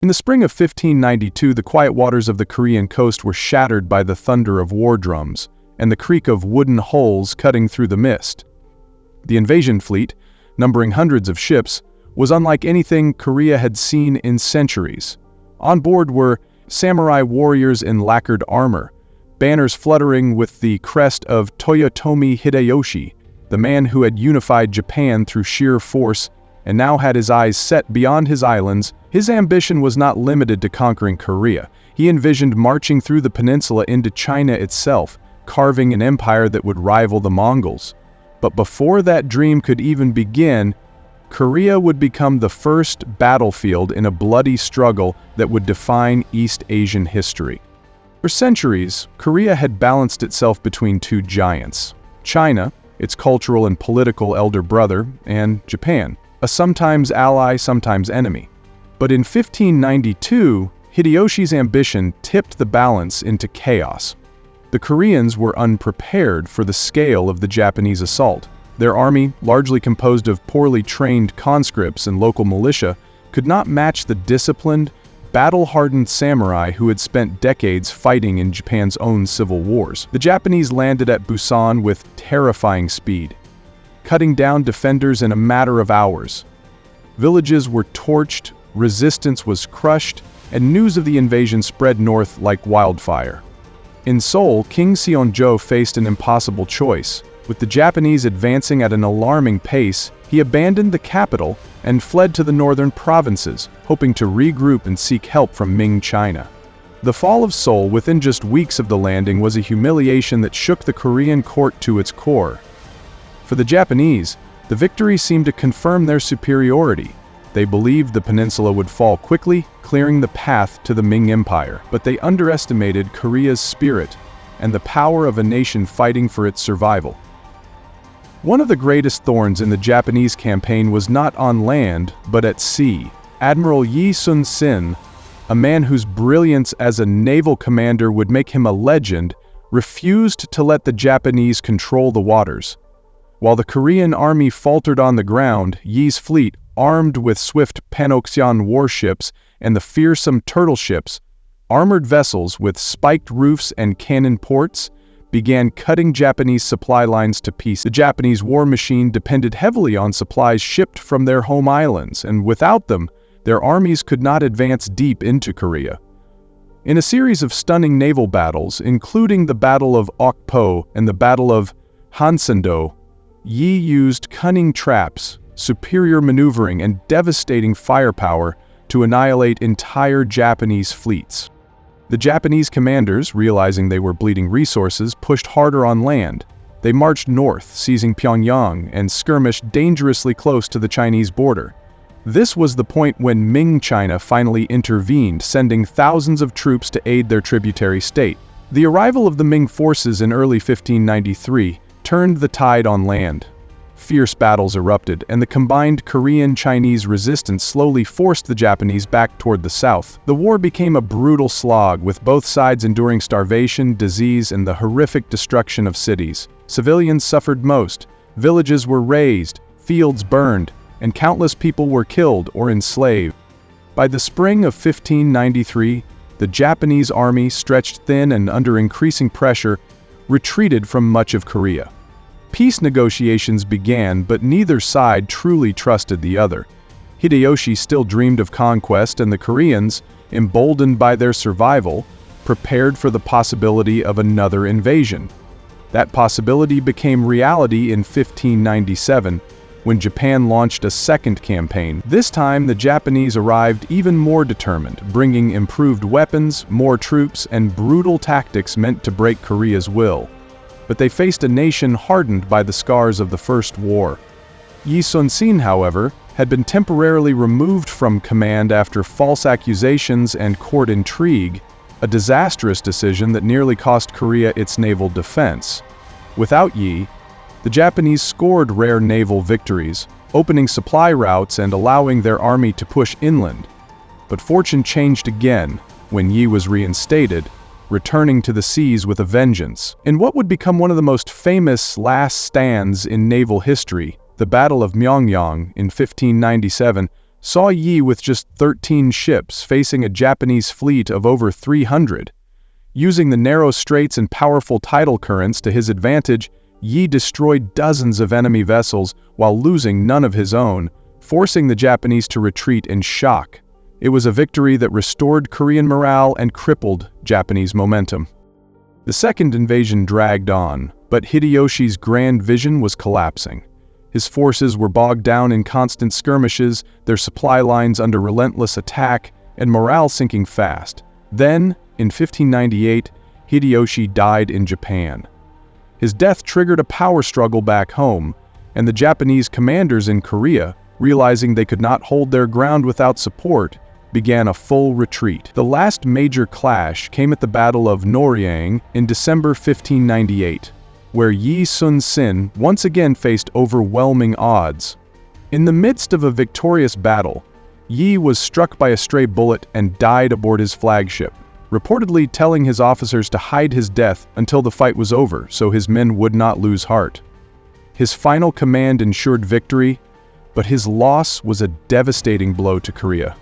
In the spring of 1592, the quiet waters of the Korean coast were shattered by the thunder of war drums and the creak of wooden hulls cutting through the mist. The invasion fleet, numbering hundreds of ships, was unlike anything Korea had seen in centuries. On board were samurai warriors in lacquered armor, banners fluttering with the crest of Toyotomi Hideyoshi, the man who had unified Japan through sheer force and now had his eyes set beyond his islands. His ambition was not limited to conquering Korea. He envisioned marching through the peninsula into China itself, carving an empire that would rival the Mongols. But before that dream could even begin, Korea would become the first battlefield in a bloody struggle that would define East Asian history. For centuries, Korea had balanced itself between two giants: China, its cultural and political elder brother, and Japan, a sometimes ally, sometimes enemy. But in 1592, Hideyoshi's ambition tipped the balance into chaos. The Koreans were unprepared for the scale of the Japanese assault. Their army, largely composed of poorly trained conscripts and local militia, could not match the disciplined, battle-hardened samurai who had spent decades fighting in Japan's own civil wars. The Japanese landed at Busan with terrifying speed, cutting down defenders in a matter of hours. Villages were torched, resistance was crushed, and news of the invasion spread north like wildfire. In Seoul, King Seonjo faced an impossible choice. With the Japanese advancing at an alarming pace, he abandoned the capital and fled to the northern provinces, hoping to regroup and seek help from Ming China. The fall of Seoul within just weeks of the landing was a humiliation that shook the Korean court to its core. For the Japanese, the victory seemed to confirm their superiority. They believed the peninsula would fall quickly, clearing the path to the Ming Empire. But they underestimated Korea's spirit and the power of a nation fighting for its survival. One of the greatest thorns in the Japanese campaign was not on land, but at sea. Admiral Yi Sun-sin, a man whose brilliance as a naval commander would make him a legend, refused to let the Japanese control the waters. While the Korean army faltered on the ground, Yi's fleet, armed with swift Panoxian warships and the fearsome turtle ships, armored vessels with spiked roofs and cannon ports, began cutting Japanese supply lines to pieces. The Japanese war machine depended heavily on supplies shipped from their home islands, and without them, their armies could not advance deep into Korea. In a series of stunning naval battles, including the Battle of Okpo and the Battle of Hansando, Yi used cunning traps, superior maneuvering, and devastating firepower to annihilate entire Japanese fleets. The Japanese commanders, realizing they were bleeding resources, pushed harder on land. They marched north, seizing Pyongyang, and skirmished dangerously close to the Chinese border. This was the point when Ming China finally intervened, sending thousands of troops to aid their tributary state. The arrival of the Ming forces in early 1593 turned the tide on land. Fierce battles erupted, and the combined Korean-Chinese resistance slowly forced the Japanese back toward the south. The war became a brutal slog, with both sides enduring starvation, disease, and the horrific destruction of cities. Civilians suffered most. Villages were razed, fields burned, and countless people were killed or enslaved. By the spring of 1593, the Japanese army, stretched thin and under increasing pressure, retreated from much of Korea. Peace negotiations began, but neither side truly trusted the other. Hideyoshi still dreamed of conquest, and the Koreans, emboldened by their survival, prepared for the possibility of another invasion. That possibility became reality in 1597, when Japan launched a second campaign. This time, the Japanese arrived even more determined, bringing improved weapons, more troops, and brutal tactics meant to break Korea's will. But they faced a nation hardened by the scars of the First War. Yi Sun-sin, however, had been temporarily removed from command after false accusations and court intrigue, a disastrous decision that nearly cost Korea its naval defense. Without Yi, the Japanese scored rare naval victories, opening supply routes and allowing their army to push inland. But fortune changed again when Yi was reinstated, returning to the seas with a vengeance. In what would become one of the most famous last stands in naval history, the Battle of Myeongyang in 1597, saw Yi with just 13 ships facing a Japanese fleet of over 300. Using the narrow straits and powerful tidal currents to his advantage, Yi destroyed dozens of enemy vessels while losing none of his own, forcing the Japanese to retreat in shock. It was a victory that restored Korean morale and crippled Japanese momentum. The second invasion dragged on, but Hideyoshi's grand vision was collapsing. His forces were bogged down in constant skirmishes, their supply lines under relentless attack, and morale sinking fast. Then, in 1598, Hideyoshi died in Japan. His death triggered a power struggle back home, and the Japanese commanders in Korea, realizing they could not hold their ground without support, began a full retreat. The last major clash came at the Battle of Noryang in December 1598, where Yi Sun-sin once again faced overwhelming odds. In the midst of a victorious battle, Yi was struck by a stray bullet and died aboard his flagship, reportedly telling his officers to hide his death until the fight was over so his men would not lose heart. His final command ensured victory, but his loss was a devastating blow to Korea.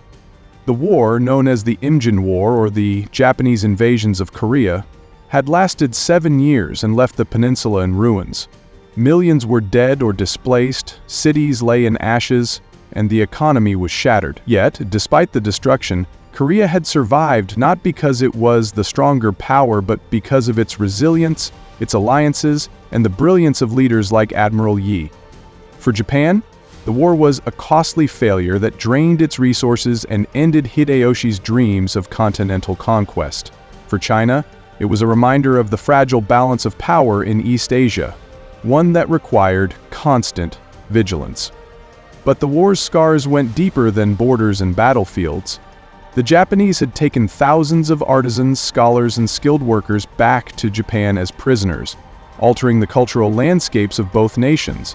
The war, known as the Imjin War or the Japanese invasions of Korea, had lasted 7 years and left the peninsula in ruins. Millions were dead or displaced, cities lay in ashes, and the economy was shattered. Yet, despite the destruction, Korea had survived not because it was the stronger power but because of its resilience, its alliances, and the brilliance of leaders like Admiral Yi. For Japan, the war was a costly failure that drained its resources and ended Hideyoshi's dreams of continental conquest. For China, it was a reminder of the fragile balance of power in East Asia, one that required constant vigilance. But the war's scars went deeper than borders and battlefields. The Japanese had taken thousands of artisans, scholars, and skilled workers back to Japan as prisoners, altering the cultural landscapes of both nations.